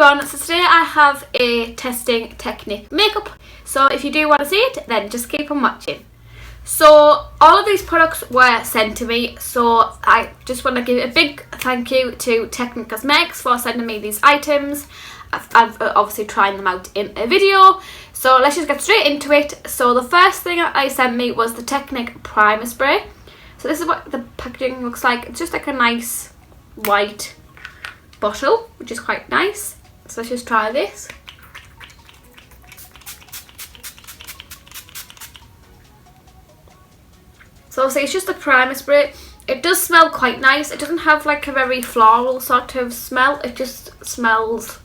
everyone, so today I have a testing Technic makeup, so if you do want to see it then just keep on watching. So all of these products were sent to me, so I just want to give a big thank you to Technic Cosmetics for sending me these items. I've obviously trying them out in a video, so let's just get straight into it. So the first thing I sent me was the Technic primer spray. So this is what the packaging looks like. It's just like a nice white bottle, which is quite nice. So let's just try this. So obviously it's just a primer spray. It does smell quite nice. It doesn't have like a very floral sort of smell. It just smells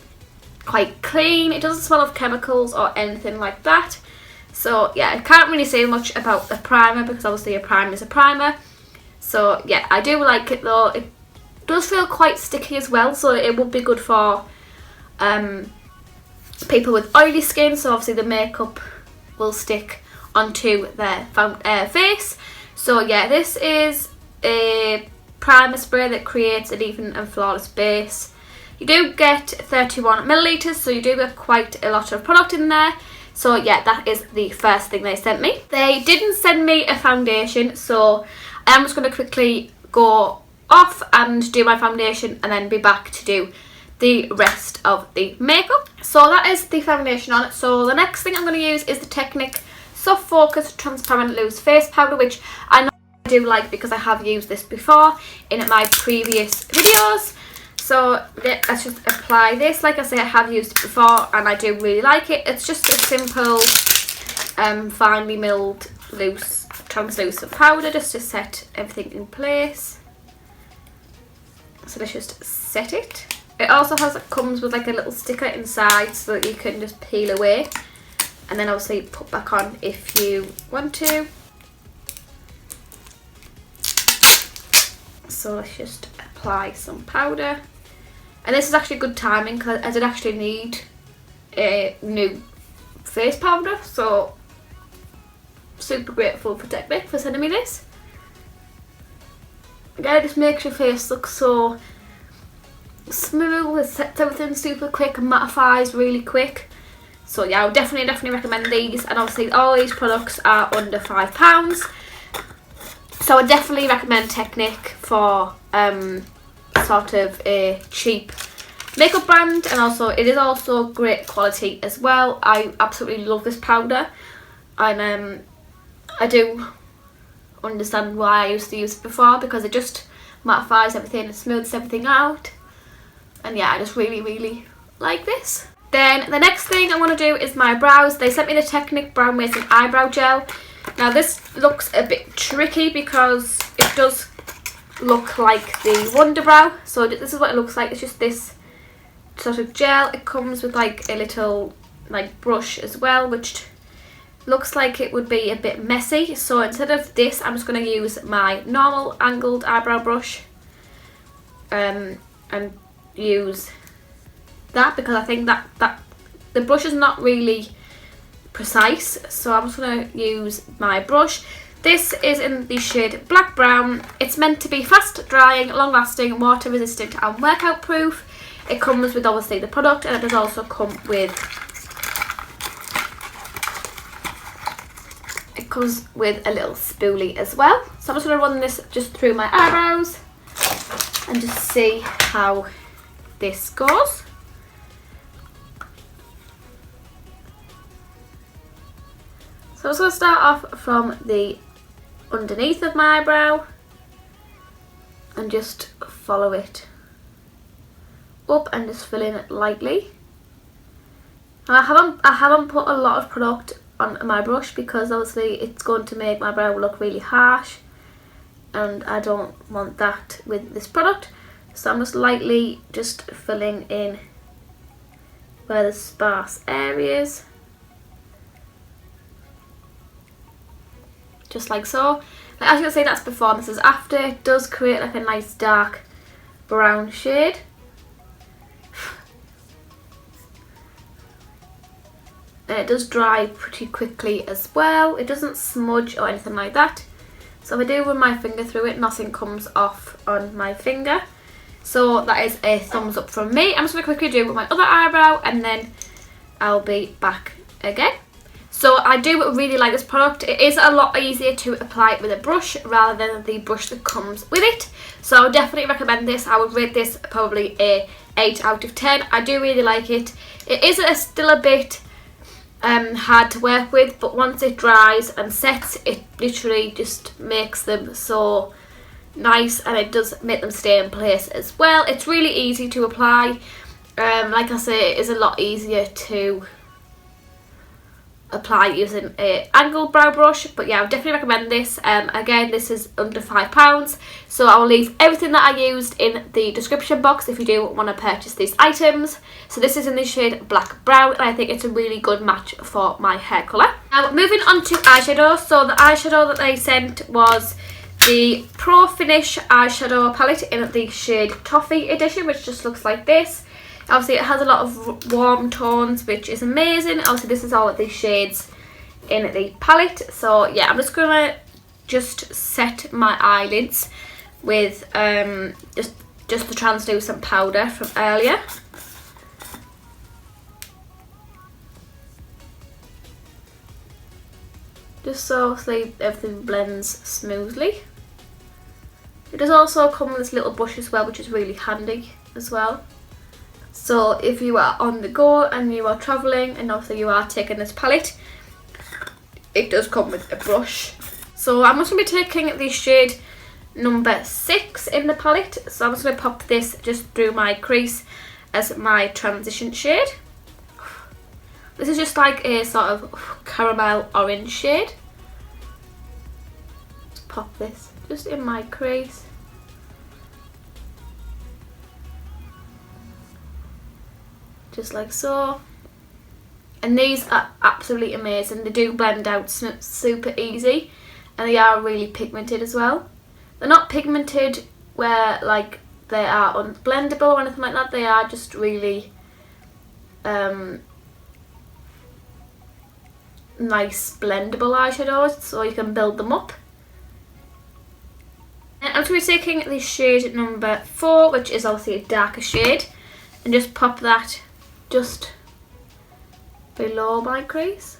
quite clean. It doesn't smell of chemicals or anything like that. So yeah, I can't really say much about the primer because obviously a primer is a primer. So yeah, I do like it though. It does feel quite sticky as well, so it would be good for people with oily skin, so obviously the makeup will stick onto their face. So yeah, this is a primer spray that creates an even and flawless base. You do get 31 millilitres, so you do get quite a lot of product in there. So yeah, that is the first thing they sent me. They didn't send me a foundation, so I'm just going to quickly go off and do my foundation and then be back to do the rest of the makeup. So that is the foundation on it. So the next thing I'm going to use is the Technic Soft Focus Transparent Loose Face Powder, which I know I do like because I have used this before in my previous videos. So let's just apply this. Like I say, I have used it before and I do really like it. It's just a simple finely milled loose translucent powder just to set everything in place. So let's just set it. It also comes with like a little sticker inside so that you can just peel away and then obviously put back on if you want to. So let's just apply some powder. And this is actually good timing because I did actually need a new face powder, so super grateful for Technic for sending me this. Again, it just makes your face look so smooth. It sets everything super quick and mattifies really quick. So yeah, I would definitely recommend these, and obviously all these products are under £5. So I definitely recommend Technic for sort of a cheap makeup brand, and also it is also great quality as well. I absolutely love this powder, and I do understand why I used to use it before because it just mattifies everything and smooths everything out. And yeah, I just really like this. Then the next thing I want to do is my brows. They sent me the Technic Brow Making Eyebrow Gel. Now this looks a bit tricky because it does look like the Wonder Brow. So this is what it looks like. It's just this sort of gel. It comes with like a little like brush as well, which looks like it would be a bit messy. So instead of this, I'm just going to use my normal angled eyebrow brush and use that because I think that the brush is not really precise. So I'm just going to use my brush. This is in the shade Black Brown. It's meant to be fast drying, long lasting, water resistant and workout proof. It comes with obviously the product, and it does also come with a little spoolie as well. So I'm just going to run this just through my eyebrows and just see how this goes. So I'm just going to start off from the underneath of my eyebrow and just follow it up and just fill in it lightly. And I haven't put a lot of product on my brush because obviously it's going to make my brow look really harsh, and I don't want that with this product. So I'm just lightly just filling in where the sparse areas, just like so. Like, as you can see, that's before and this is after. It does create like a nice dark brown shade. And it does dry pretty quickly as well. It doesn't smudge or anything like that. So if I do run my finger through it, nothing comes off on my finger. So that is a thumbs up from me. I'm just going to quickly do with my other eyebrow and then I'll be back again. So I do really like this product. It is a lot easier to apply it with a brush rather than the brush that comes with it. So I would definitely recommend this. I would rate this probably a 8 out of 10. I do really like it. It is still a bit hard to work with, but once it dries and sets, it literally just makes them so nice, and it does make them stay in place as well. It's really easy to apply. Like I say, it is a lot easier to apply using a angled brow brush, but yeah, I would definitely recommend this. Again, this is under £5, so I will leave everything that I used in the description box if you do want to purchase these items. So this is in the shade Black Brown, and I think it's a really good match for my hair colour. Now moving on to eyeshadow. So the eyeshadow that they sent was the Pro Finish eyeshadow palette in the shade Toffee edition, which just looks like this. Obviously it has a lot of warm tones, which is amazing. Obviously this is all of the shades in the palette. So yeah, I'm just gonna set my eyelids with just the translucent powder from earlier. Just so obviously everything blends smoothly. It does also come with this little brush as well, which is really handy as well. So if you are on the go and you are travelling and also you are taking this palette, it does come with a brush. So I'm just going to be taking the shade number 6 in the palette. So I'm just going to pop this just through my crease as my transition shade. This is just like a sort of caramel orange shade. Just pop this just in my crease. Just like so. And these are absolutely amazing. They do blend out super easy, and they are really pigmented as well. They're not pigmented where like they are unblendable or anything like that. They are just really nice blendable eyeshadows, so you can build them up. And I'm going to be taking the shade number 4, which is obviously a darker shade, and just pop that just below my crease,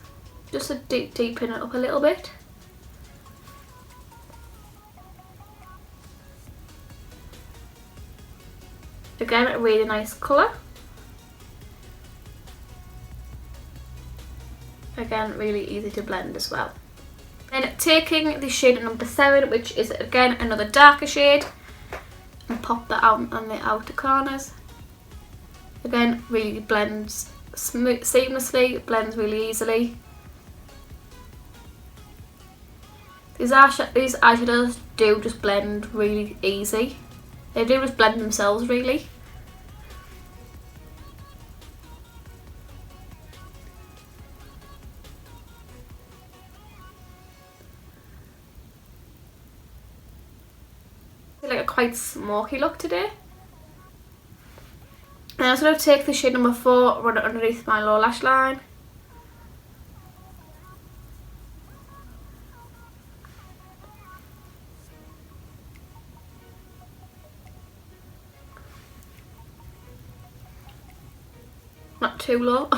just to deepen it up a little bit. Again, a really nice colour. Again, really easy to blend as well. Then taking the shade number 7, which is again another darker shade, and pop that out on the outer corners. Again, really blends seamlessly, blends really easily. These eyeshadows do just blend really easy. They do just blend themselves really. Like a quite smoky look today. And I'm just going to take the shade number 4, run it underneath my lower lash line. Not too low.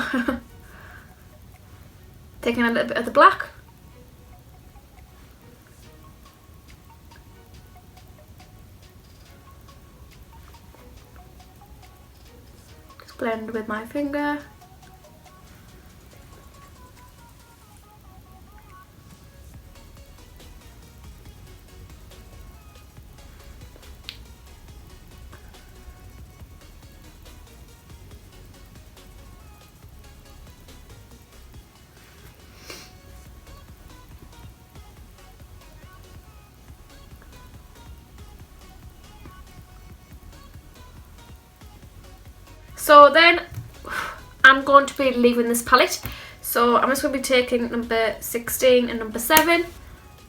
Taking a little bit of the black. Blend with my finger. So then I'm going to be leaving this palette. So I'm just going to be taking number 16 and number 7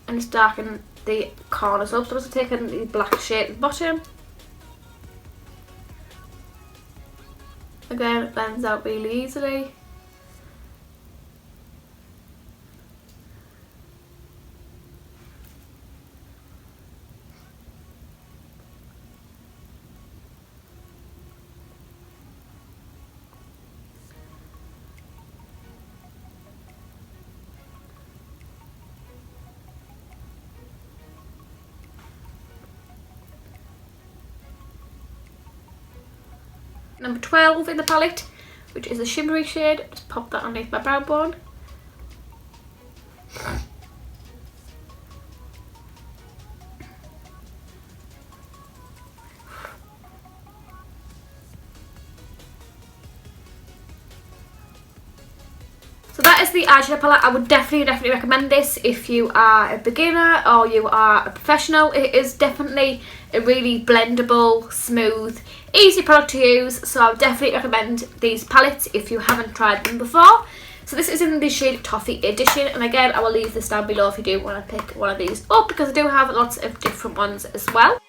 and just darken the corners up. So I'm just taking the black shade at the bottom. Again, it blends out really easily. Number 12 in the palette, which is a shimmery shade. Just pop that underneath my brow bone. So that is the eyeshadow palette. I would definitely recommend this if you are a beginner or you are a professional. It is definitely a really blendable, smooth, easy product to use. So I would definitely recommend these palettes if you haven't tried them before. So this is in the shade Toffee Edition, and again I will leave this down below if you do want to pick one of these up, because I do have lots of different ones as well.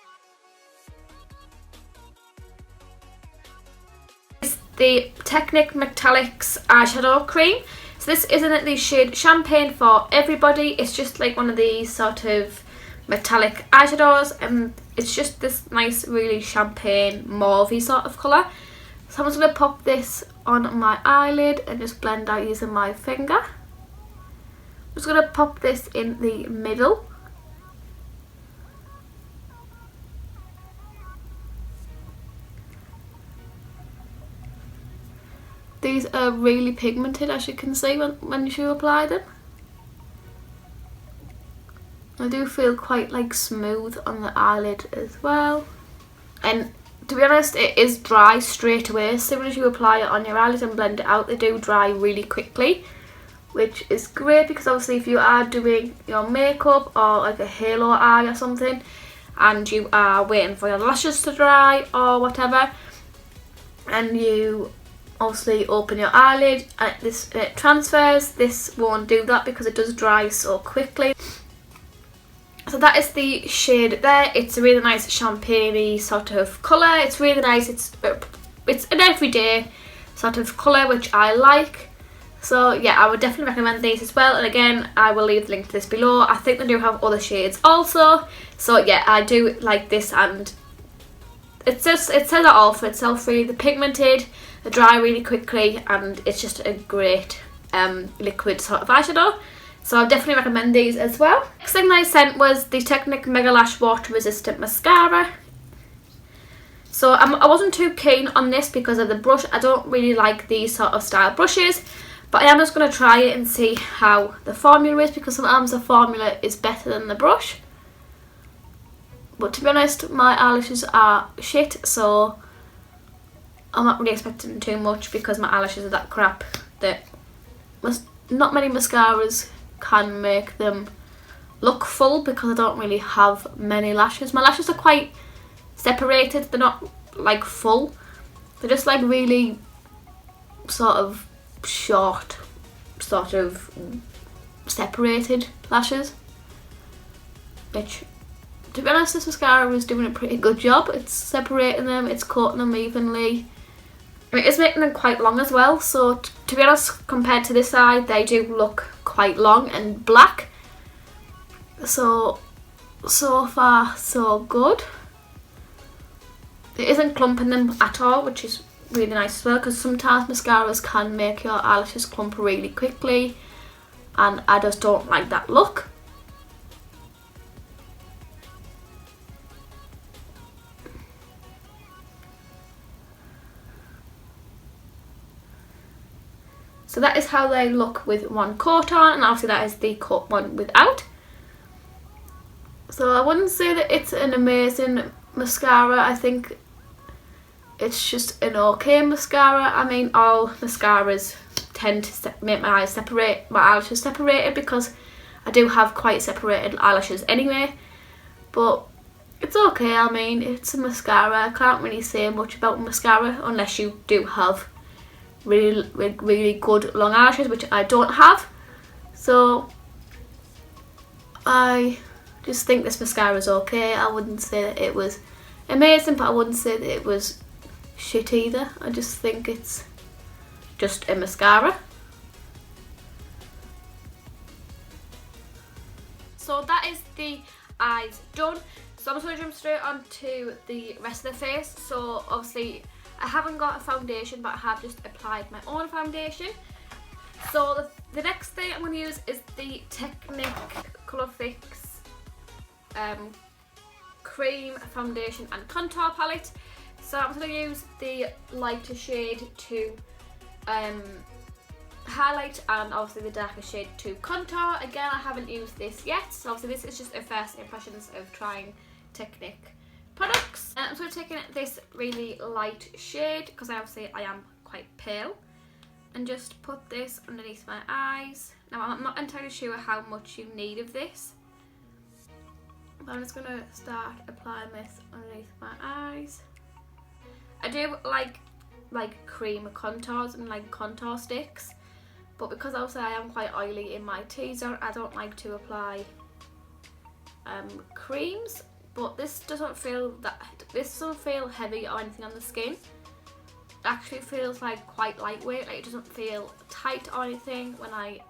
This is the Technic Metallics eyeshadow cream. So this is in the shade Champagne for Everybody. It's just like one of these sort of metallic eyeshadows, and it's just this nice, really champagne mauvey sort of colour. So I'm just going to pop this on my eyelid and just blend out using my finger. I'm just going to pop this in the middle. These are really pigmented, as you can see when you apply them. I do feel quite like smooth on the eyelid as well. And to be honest, it is dry straight away. As soon as you apply it on your eyelid and blend it out, they do dry really quickly, which is great, because obviously if you are doing your makeup or like a halo eye or something and you are waiting for your lashes to dry or whatever, and you obviously open your eyelid and it transfers, this won't do that because it does dry so quickly. So that is the shade there. It's a really nice champagne-y sort of colour. It's really nice. It's an everyday sort of colour, which I like. So yeah, I would definitely recommend these as well. And again, I will leave the link to this below. I think they do have other shades also. So yeah, I do like this, and it says it all for itself really. The pigmented, they dry really quickly, and it's just a great liquid sort of eyeshadow. So I definitely recommend these as well. Next thing I sent was the Technic Mega Lash Water Resistant Mascara. So I wasn't too keen on this because of the brush. I don't really like these sort of style brushes, but I am just going to try it and see how the formula is, because sometimes the formula is better than the brush. But to be honest, my eyelashes are shit, so I'm not really expecting too much, because my eyelashes are that crap that not many mascaras can make them look full, because I don't really have many lashes. My lashes are quite separated, they're not like full, they're just like really sort of short, sort of separated lashes, which, to be honest, this mascara is doing a pretty good job. It's separating them, it's coating them evenly. I mean, it's making them quite long as well, so to be honest, compared to this side, they do look quite long and black. So far so good. It isn't clumping them at all, which is really nice as well, because sometimes mascaras can make your eyelashes clump really quickly, and I just don't like that look. So that is how they look with one coat on, and obviously that is the coat one without. So I wouldn't say that it's an amazing mascara. I think it's just an okay mascara. I mean, all mascaras tend to make my eyelashes separated, because I do have quite separated eyelashes anyway. But it's okay. I mean, it's a mascara. I can't really say much about mascara unless you do have really good long eyelashes, which I don't have. So I just think this mascara is okay. I wouldn't say that it was amazing, but I wouldn't say that it was shit either. I just think it's just a mascara. So that is the eyes done. So I'm just going to jump straight on to the rest of the face. So obviously I haven't got a foundation, but I have just applied my own foundation. So the next thing I'm going to use is the Technic Colour Fix Cream Foundation and Contour Palette. So I'm going to use the lighter shade to highlight and obviously the darker shade to contour. Again, I haven't used this yet, so obviously this is just a first impressions of trying Technic products. And I'm sort of taking this really light shade because obviously I am quite pale, and just put this underneath my eyes. Now I'm not entirely sure how much you need of this, but I'm just going to start applying this underneath my eyes. I do like cream contours and like contour sticks, but because also I am quite oily in my T-zone, I don't like to apply creams. But this doesn't feel heavy or anything on the skin. It actually feels like quite lightweight. Like it doesn't feel tight or anything when I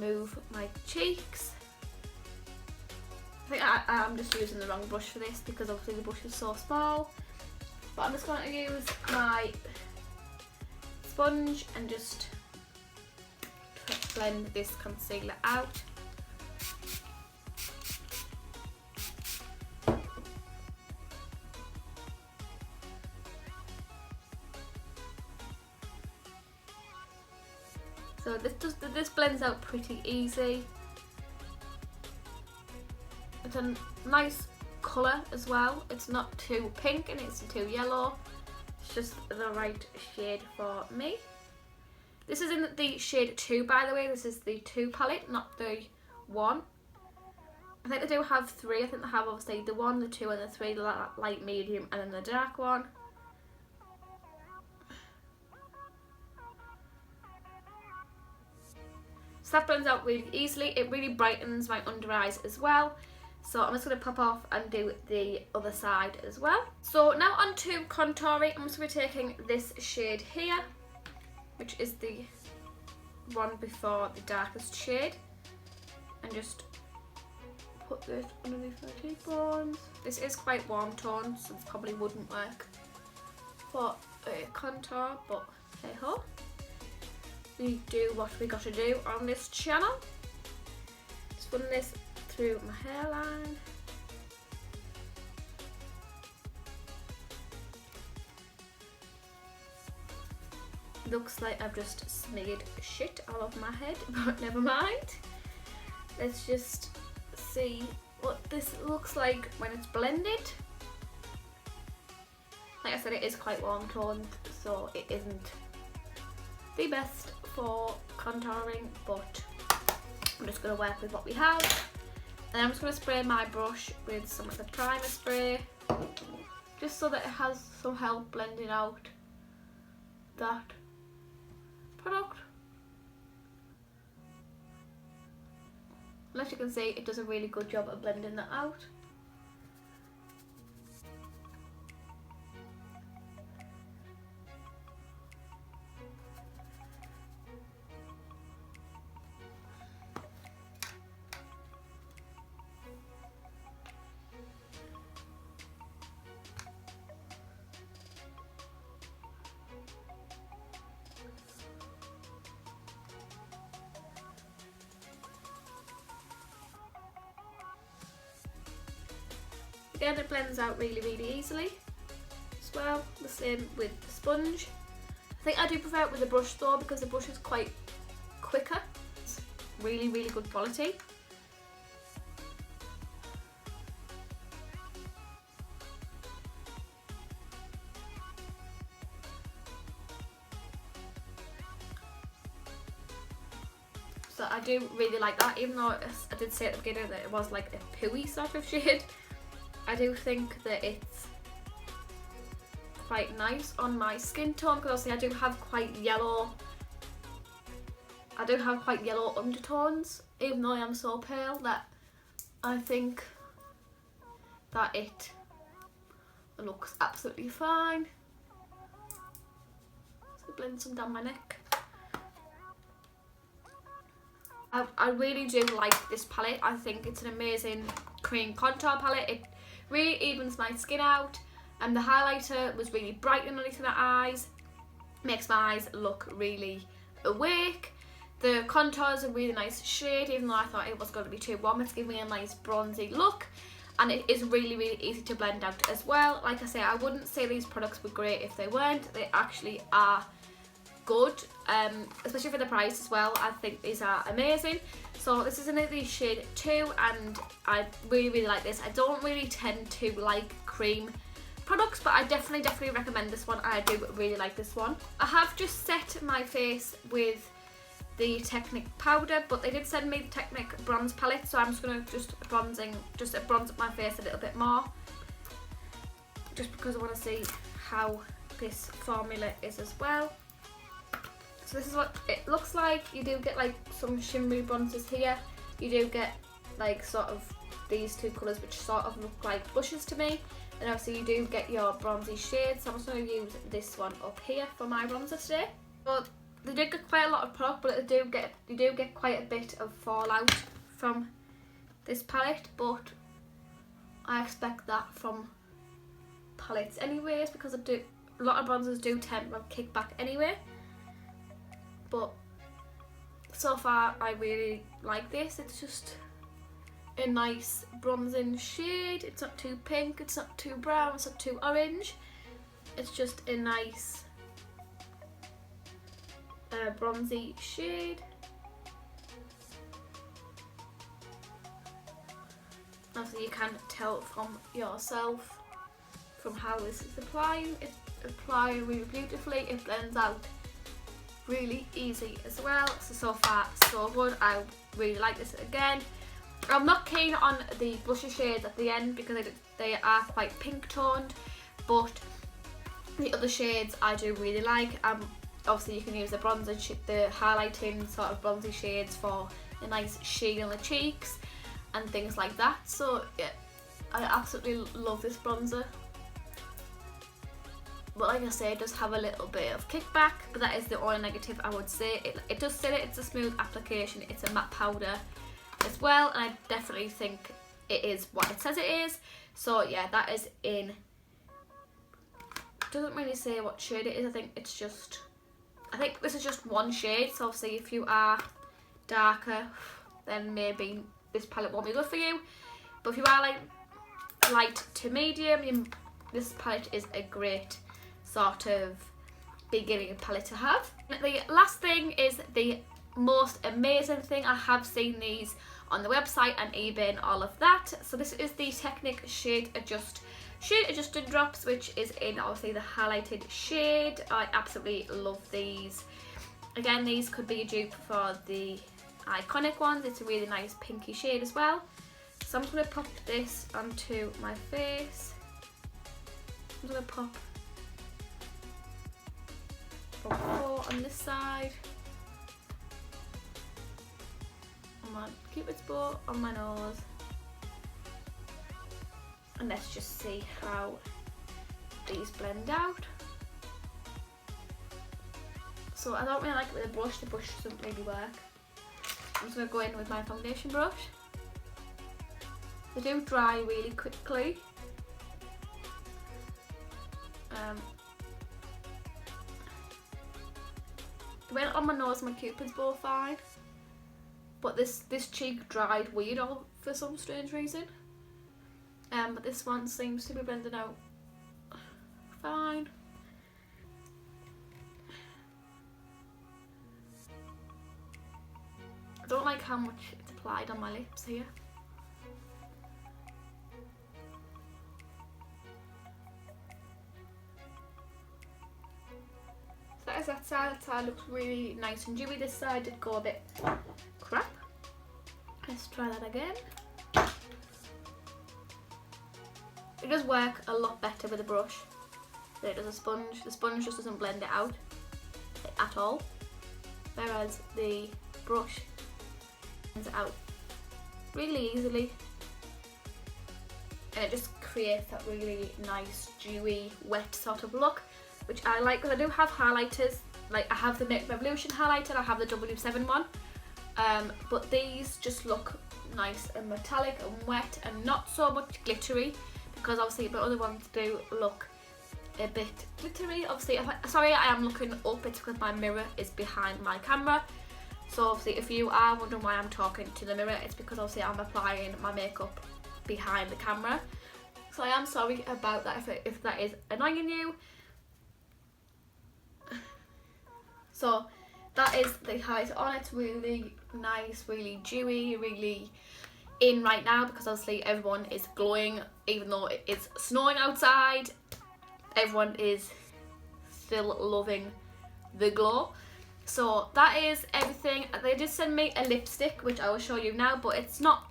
move my cheeks. I think I'm just using the wrong brush for this because obviously the brush is so small. But I'm just going to use my sponge and just blend this concealer out. So this blends out pretty easy. It's a nice colour as well. It's not too pink and it's too yellow. It's just the right shade for me. This is in the shade 2, by the way. This is the 2 palette, not the 1. I think they do have 3. I think they have obviously the 1, the 2 and the 3, the light, medium and then the dark one. So that blends out really easily. It really brightens my under eyes as well. So I'm just going to pop off and do the other side as well. So now on to contouring. I'm just going to be taking this shade here, which is the one before the darkest shade, and just put this underneath my cheekbones. This is quite warm tone, so this probably wouldn't work for a contour, but hey ho. We do what we gotta do on this channel. Just run this through my hairline. Looks like I've just smeared shit all over my head, but never mind. Let's just see what this looks like when it's blended. Like I said, it is quite warm toned, so it isn't the best for contouring, but I'm just going to work with what we have. And I'm just going to spray my brush with some of the primer spray, just so that it has some help blending out that product. And as you can see, it does a really good job of blending that out. Again, it blends out really, really easily as well. The same with the sponge. I think I do prefer it with the brush though, because the brush is quite quicker. It's really, really good quality. So I do really like that, even though I did say at the beginning that it was like a pooey sort of shade. I do think that it's quite nice on my skin tone, because obviously I do have quite yellow undertones, even though I am so pale, that I think that it looks absolutely fine. So blend some down my neck. I really do like this palette. I think it's an amazing cream contour palette. It really evens my skin out, and the highlighter was really bright underneath my eyes, makes my eyes look really awake. The contour is a really nice shade, even though I thought it was going to be too warm. It's giving me a nice bronzy look, and it is really, really easy to blend out as well. Like I say, I wouldn't say these products were great if they weren't. They actually are good, especially for the price as well. I think these are amazing. So this is in the shade 2, and I really, really like this. I don't really tend to like cream products, but I definitely recommend this one. I do really like this one. I have just set my face with the Technic powder, but they did send me the Technic bronze palette, so I'm just going to bronze up my face a little bit more, just because I want to see how this formula is as well. So this is what it looks like. You do get like some shimmery bronzes here. You do get like sort of these two colours which sort of look like blushes to me, and obviously you do get your bronzy shades. So I'm just going to use this one up here for my bronzer today. But they do get quite a lot of product, but you do get quite a bit of fallout from this palette, but I expect that from palettes anyways, because a lot of bronzers do tend to kick back anyway. But so far I really like this. It's just a nice bronzing shade. It's not too pink, it's not too brown, it's not too orange. It's just a nice bronzy shade. Obviously you can tell from yourself from how this is applying. It's applying really beautifully. It blends out really easy as well. So far so good. I really like this again. I'm not keen on the blusher shades at the end because they are quite pink toned, but the other shades I do really like. Obviously you can use the bronzer, the highlighting sort of bronzy shades for a nice sheen on the cheeks and things like that. So yeah, I absolutely love this bronzer. But like I say, it does have a little bit of kickback, but that is the only negative I would say. It does say that it's a smooth application, it's a matte powder as well, and I definitely think it is what it says it is. So yeah, that is in, doesn't really say what shade it is. I think this is just one shade, so obviously if you are darker, then maybe this palette won't be good for you. But if you are like light to medium, this palette is a great sort of beginning palette to have. The last thing is the most amazing thing. I have seen these on the website and eBay and all of that. So this is the Technic Shade Adjusted Drops, which is in obviously the highlighted shade. I absolutely love these. Again, these could be a dupe for the iconic ones. It's a really nice pinky shade as well. So I'm just going to pop this onto my face. I'm going to pop 4 on this side. On my cupid's bow, on my nose. And let's just see how these blend out. So I don't really like it with a brush. The brush doesn't really work. I'm just going to go in with my foundation brush. They do dry really quickly. It went on my nose and my cupid's bow fine, but this cheek dried weird for some strange reason. But this one seems to be blending out fine. I don't like how much it's applied on my lips here. So that is that side. That side looks really nice and dewy. This side did go a bit crap. Let's try that again. It does work a lot better with a brush than it does a sponge. The sponge just doesn't blend it out at all, whereas the brush blends it out really easily, and it just creates that really nice, dewy, wet sort of look, which I like because I do have highlighters. Like I have the Makeup Revolution highlighter, I have the W7 one, but these just look nice and metallic and wet and not so much glittery. Because obviously the other ones do look a bit glittery. Obviously, sorry, I am looking up. It's because my mirror is behind my camera. So obviously, if you are wondering why I'm talking to the mirror, it's because obviously I'm applying my makeup behind the camera. So I am sorry about that if that is annoying you. So that is the highlighter on. It's really nice, really dewy, really in right now because obviously everyone is glowing even though it's snowing outside. Everyone is still loving the glow. So that is everything. They did send me a lipstick which I will show you now, but it's not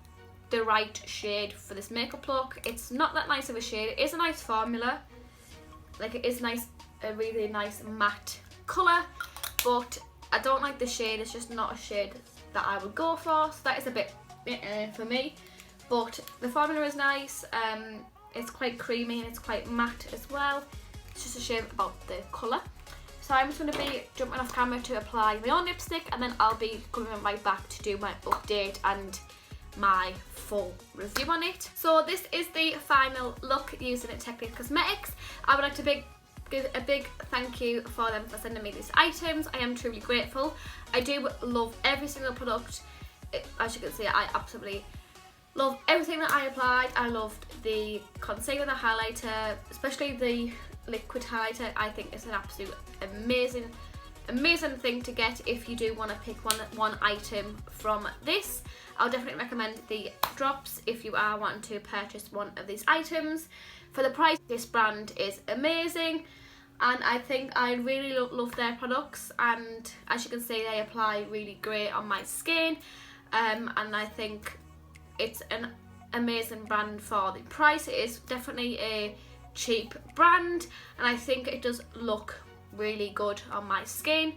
the right shade for this makeup look. It's not that nice of a shade. It is a nice formula, like it is nice, a really nice matte colour, but I don't like the shade. It's just not a shade that I would go for, so that is a bit for me. But the formula is nice. It's quite creamy and it's quite matte as well. It's just a shame about the colour. So I'm just going to be jumping off camera to apply my own lipstick, and then I'll be coming right back to do my update and my full review on it. So this is the final look using Technic Cosmetics. I would like to give a big thank you for them for sending me these items. I am truly grateful. I do love every single product. As you can see, I absolutely love everything that I applied. I loved the concealer, the highlighter, especially the liquid highlighter. I think it's an absolute amazing thing to get if you do want to pick one item from this. I'll definitely recommend the drops if you are wanting to purchase one of these items. For the price, this brand is amazing, and I think I really love their products, and as you can see they apply really great on my skin, and I think it's an amazing brand for the price. It is definitely a cheap brand, and I think it does look really good on my skin.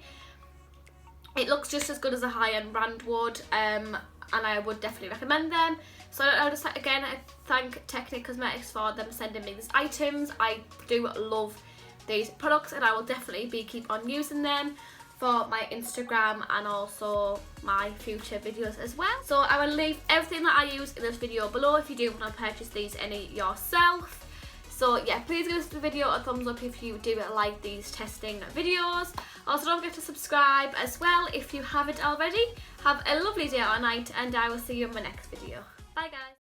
It looks just as good as a high-end brand would, and I would definitely recommend them. So I just again thank Technic Cosmetics for them sending me these items. I do love these products, and I will definitely keep on using them for my Instagram and also my future videos as well. So I will leave everything that I use in this video below if you do want to purchase these any yourself. So yeah, please give this video a thumbs up if you do like these testing videos. Also don't forget to subscribe as well if you haven't already. Have a lovely day or night, and I will see you in my next video. Bye guys.